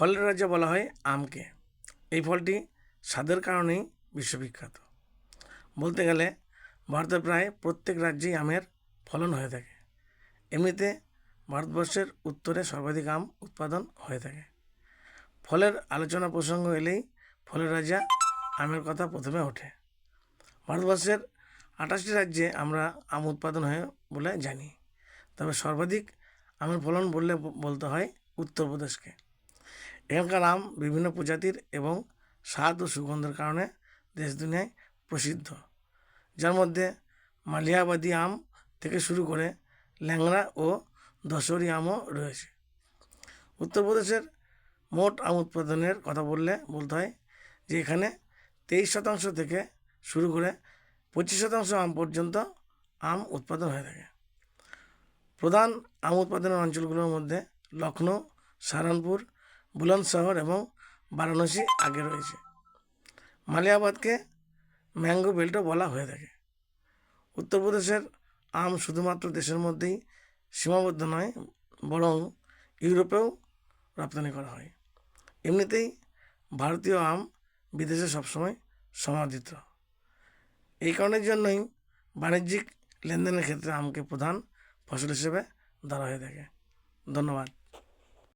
ফলের রাজ্য বলা হয় আমকে। এই ফলটি স্বাদের কারণেই বিশ্ববিখ্যাত। বলতে গেলে ভারতের প্রায় প্রত্যেক রাজ্যেই আমের ফলন হয়ে থাকে। এমনিতে ভারতবর্ষের উত্তরে সর্বাধিক আম উৎপাদন হয়ে থাকে। ফলের আলোচনা প্রসঙ্গ এলেই ফলের রাজা আমের কথা প্রথমে ওঠে। ভারতবর্ষের 28টি রাজ্যে আমরা আম উৎপাদন হয় বলে জানি, তবে সর্বাধিক আমের ফলন বললে বলতে হয় উত্তরপ্রদেশকে। এখানকার আম বিভিন্ন প্রজাতির এবং স্বাদ ও সুগন্ধের কারণে দেশ দুনিয়ায় প্রসিদ্ধ, যার মধ্যে মালিয়াবাদী আম থেকে শুরু করে ল্যাংড়া ও দশহরি আমও রয়েছে। উত্তরপ্রদেশের মোট আম উৎপাদনের কথা বলতে হয় যে এখানে 23% থেকে শুরু করে 25% আম পর্যন্ত আম উৎপাদন হয়ে থাকে। প্রধান আম উৎপাদনের অঞ্চলগুলোর মধ্যে লখনৌ, সাহারানপুর, বুলন্দশহর এবং বারাণসী আগে রয়েছে। মালিয়াবাদকে ম্যাঙ্গো বেল্টও বলা হয়ে থাকে। উত্তরপ্রদেশের আম শুধুমাত্র দেশের মধ্যেই সীমাবদ্ধ নয়, বরং ইউরোপেও রপ্তানি করা হয়। এমনিতেই ভারতীয় আম বিদেশে সবসময় সমাদৃত। এই কারণের জন্যই বাণিজ্যিক লেনদেনের ক্ষেত্রে আমকে প্রধান ফসল হিসেবে ধরা হয়ে থাকে। ধন্যবাদ।